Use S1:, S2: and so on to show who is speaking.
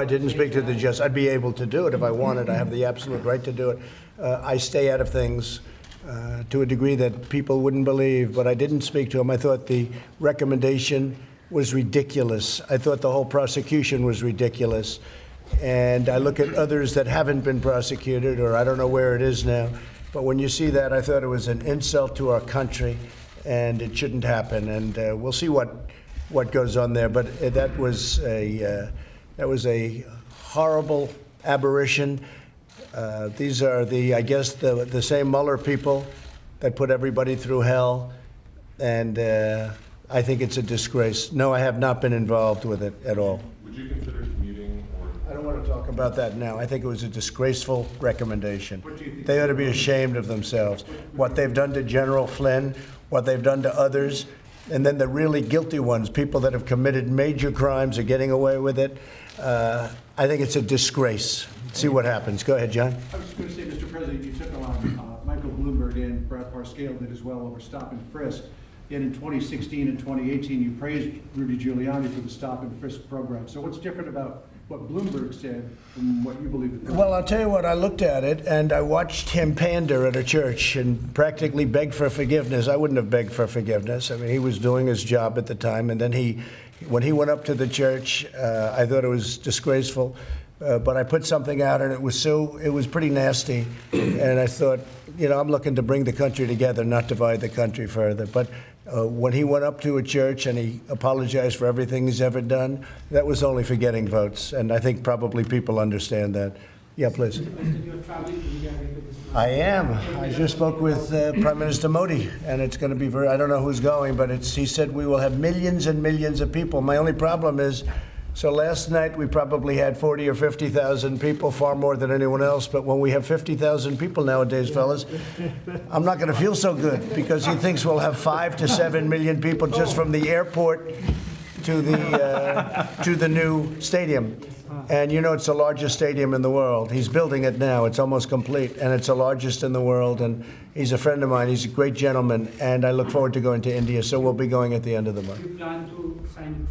S1: I didn't speak to the justice. I'd be able to do it if I wanted. I have the absolute right to do it. I stay out of things to a degree that people wouldn't believe, but I didn't speak to him. I thought the recommendation was ridiculous. I thought the whole prosecution was ridiculous. And I look at others that haven't been prosecuted, or I don't know where it is now. But when you see that, I thought it was an insult to our country, and it shouldn't happen. And we'll see what goes on there. But that was a horrible aberration. These are I guess the same Mueller people that put everybody through hell, and I think it's a disgrace. No, I have not been involved with it at all.
S2: Would you consider commuting?
S1: I don't want to talk about that now. I think it was a disgraceful recommendation. They ought to be ashamed of themselves. What they've done to General Flynn, what they've done to others, and then the really guilty ones, people that have committed major crimes are getting away with it. I think it's a disgrace. See what happens. Go ahead, John.
S3: I was just going to say, Mr. President, you took on Michael Bloomberg, and Brad Parscale did as well over Stop-And-Frisk. Yet in 2016 and 2018, you praised Rudy Giuliani for the Stop-And-Frisk program. So what's different about what Bloomberg said from what you believe?
S1: Well, I'll tell you what, I looked at it, and I watched him pander at a church and practically beg for forgiveness. I wouldn't have begged for forgiveness. I mean, he was doing his job at the time, and then when he went up to the church, I thought it was disgraceful. But I put something out, and it was pretty nasty. And I thought, I'm looking to bring the country together, not divide the country further. But when he went up to a church and he apologized for everything he's ever done, that was only for getting votes. And I think probably people understand that. Yeah, please. I am. I just spoke with Prime Minister Modi, and it's going to be I don't know who's going, but he said we will have millions and millions of people. My only problem is, so last night we probably had 40 or 50,000 people, far more than anyone else. But when we have 50,000 people nowadays, fellas, I'm not going to feel so good, because he thinks we'll have 5 to 7 million people just from the airport to the new stadium. And it's the largest stadium in the world. He's building it now. It's almost complete, and it's the largest in the world. And he's a friend of mine. He's a great gentleman, and I look forward to going to India. So we'll be going at the end of the month.
S4: You plan to sign